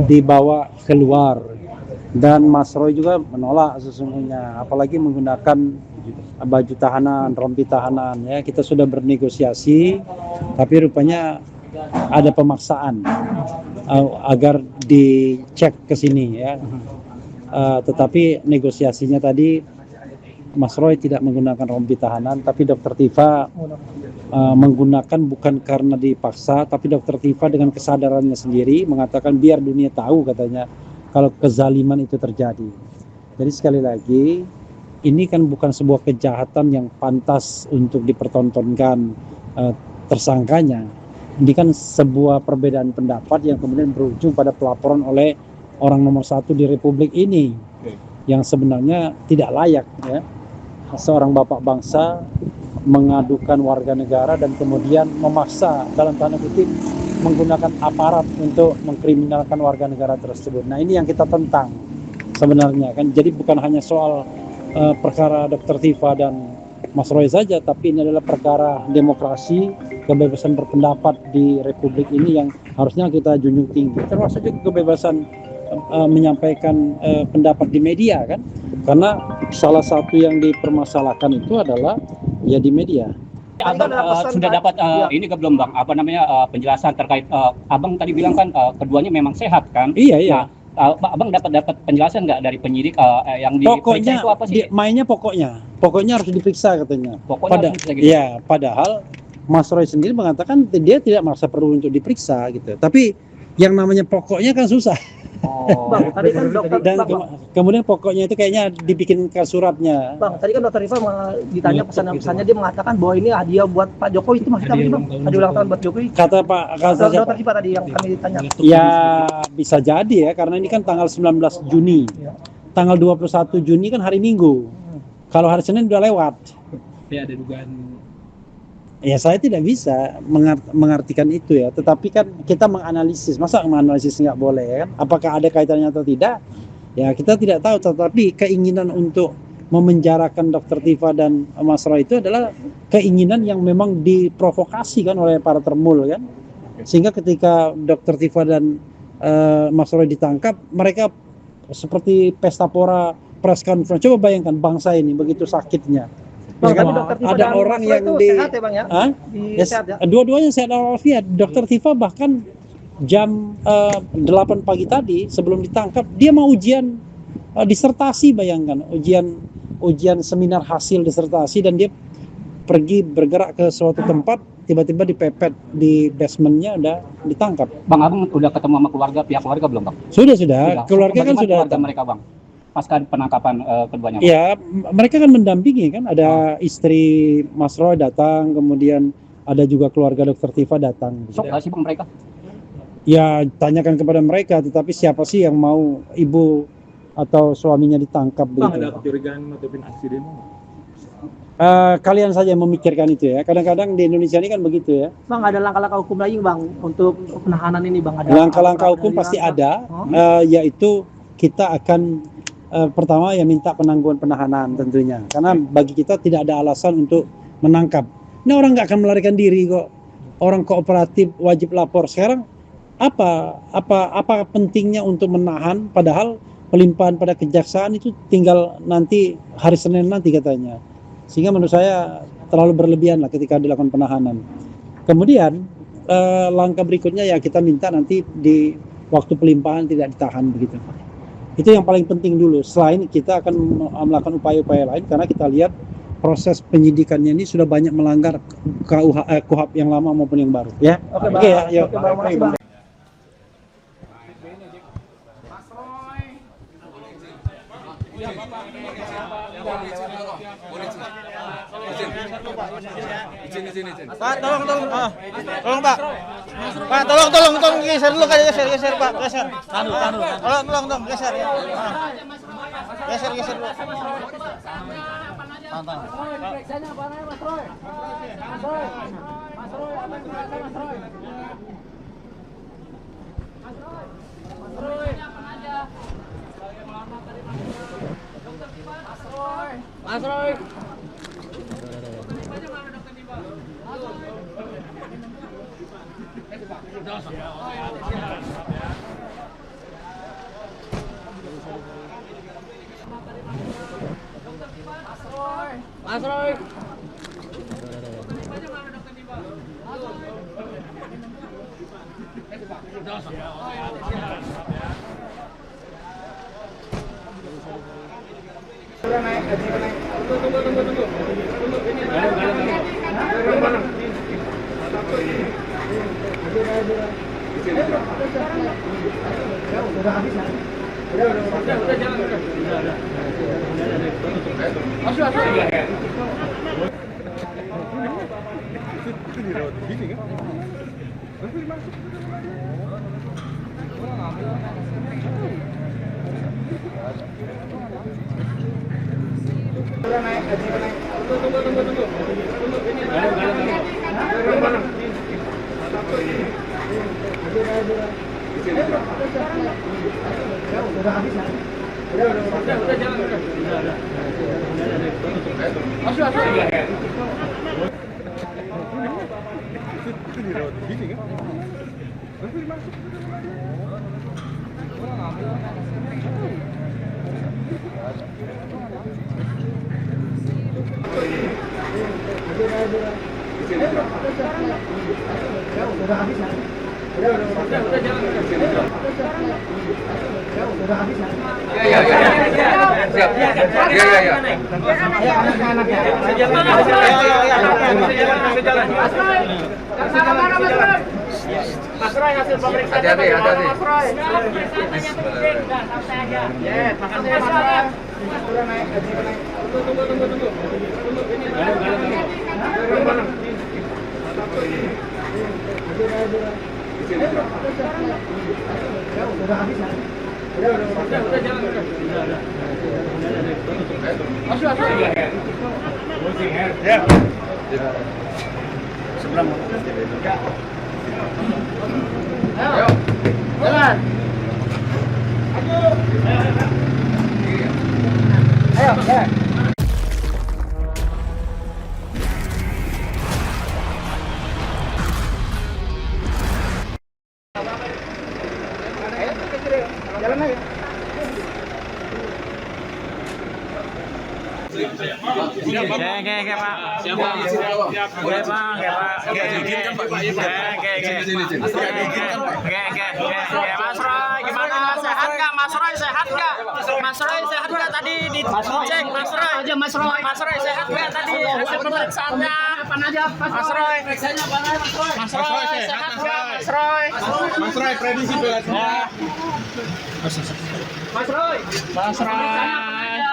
dibawa keluar, dan Mas Roy juga menolak sesungguhnya, apalagi menggunakan baju tahanan, rompi tahanan. Ya, kita sudah bernegosiasi, tapi rupanya ada pemaksaan agar dicek ke sini ya. Tetapi negosiasinya tadi Mas Roy tidak menggunakan rompi tahanan, tapi Dokter Tifa menggunakan bukan karena dipaksa, tapi Dokter Tifa dengan kesadarannya sendiri mengatakan biar dunia tahu katanya kalau kezaliman itu terjadi. Jadi sekali lagi, ini kan bukan sebuah kejahatan yang pantas untuk dipertontonkan tersangkanya. Ini kan sebuah perbedaan pendapat yang kemudian berujung pada pelaporan oleh orang nomor satu di Republik ini, yang sebenarnya tidak layak ya. Seorang bapak bangsa mengadukan warga negara dan kemudian memaksa dalam tanda kutip menggunakan aparat untuk mengkriminalkan warga negara tersebut. Nah, ini yang kita tentang sebenarnya kan. Jadi bukan hanya soal perkara Dr. Tifa dan Mas Roy saja, tapi ini adalah perkara demokrasi, kebebasan berpendapat di Republik ini yang harusnya kita junjung tinggi, termasuk juga kebebasan menyampaikan pendapat di media kan, karena salah satu yang dipermasalahkan itu adalah ya di media. Abang sudah dapat ini belum Bang, apa namanya penjelasan terkait Abang tadi bilang kan keduanya memang sehat kan? Iya. Nah, Abang dapat penjelasan nggak dari penyidik yang diperiksa itu apa sih? Mainnya pokoknya harus diperiksa katanya. Pokoknya harus diperiksa gitu. Ya, padahal Mas Roy sendiri mengatakan dia tidak merasa perlu untuk diperiksa gitu. Tapi yang namanya pokoknya kan susah. Oh. Bang, tadi kan dokter dan kemudian pokoknya itu kayaknya dibikin ke suratnya. Bang, tadi kan Dokter Rifa ditanya pesan-pesannya, dia mengatakan bahwa ini hadiah buat Pak Jokowi. Itu maksudnya apa sih Bang? Hadiah ulang tahun buat Jokowi. Kata Dokter Rifa tadi yang kami tanya. Ya bisa jadi ya, karena ini kan tanggal 19 Juni. Tanggal 21 Juni kan hari Minggu. Kalau hari Senin udah lewat. Ya ada dugaan. Ya saya tidak bisa mengartikan itu ya, tetapi kan kita menganalisis, masa menganalisis nggak boleh ya kan? Apakah ada kaitannya atau tidak? Ya kita tidak tahu, tetapi keinginan untuk memenjarakan Dr. Tifa dan Mas Roy itu adalah keinginan yang memang diprovokasi kan oleh para termul kan, sehingga ketika Dr. Tifa dan Mas Roy ditangkap, mereka seperti pesta pora press conference. Coba bayangkan bangsa ini begitu sakitnya. Bang, Ya kan? Ada orang yang di sehat ya Bang ya? Sehat ya? Dua-duanya sehat walafiat. Dr. Tifa bahkan jam 8 pagi tadi sebelum ditangkap dia mau ujian disertasi, bayangkan, ujian seminar hasil disertasi, dan dia pergi bergerak ke suatu tempat, tiba-tiba dipepet di basementnya, udah ditangkap. Bang, Abang udah ketemu sama pihak keluarga belum Bang? Sudah. Keluarga kan sudah. Keluarga mereka Bang, pasca penangkapan keduanya? Ya, mereka kan mendampingi kan, ada istri Mas Roy datang, kemudian ada juga keluarga Dr. Tifa datang. Sok nggak sih Bang mereka? Ya, tanyakan kepada mereka, tetapi siapa sih yang mau ibu atau suaminya ditangkap Bang, begitu? ada kecurigaan ataupun aksi demo? Kalian saja yang memikirkan itu ya. Kadang-kadang di Indonesia ini kan begitu ya. Bang, ada langkah-langkah hukum lagi Bang untuk penahanan ini Bang? Ada langkah-langkah hukum pasti ada, yaitu kita akan pertama ya minta penangguhan penahanan tentunya, karena bagi kita tidak ada alasan untuk menangkap. Ini orang nggak akan melarikan diri kok. Orang kooperatif wajib lapor. Sekarang apa pentingnya untuk menahan, padahal pelimpahan pada kejaksaan itu tinggal nanti hari Senin nanti katanya. Sehingga menurut saya terlalu berlebihan lah ketika dilakukan penahanan. Kemudian langkah berikutnya ya kita minta nanti di waktu pelimpahan tidak ditahan begitu. Itu yang paling penting dulu. Selain kita akan melakukan upaya-upaya lain, karena kita lihat proses penyidikannya ini sudah banyak melanggar KUHP yang lama maupun yang baru. Ya. Oke ya. Yuk. Bang. Pak, tolong Pak. Pak, tolong geser dulu, geser Pak, geser. Tolong geser ya. Geser dulu. Tantang. Mas Roy. Mas Roy. Mas Roy hasil pemeriksaan hati-hati. Mas Roy. Santai aja. Ya, makasih Mas Roy. Tunggu. Ayo. Jalan. Ayo, jalan. Jalan aja. Oke, Pak. Siap, Pak. Oke, Pak. Diizinkan, Pak. Oke. Mas Roy, gimana? Sehat nggak? Mas Roy sehat nggak? Mas Roy sehat nggak tadi dicek? Mas Roy aja, Mas Roy sehat nggak tadi hasil pemeriksaannya? Apaan aja, Mas Roy? Periksanya apa? Mas Roy sehat nggak? Mas Roy prediksi beratnya. Mas Roy.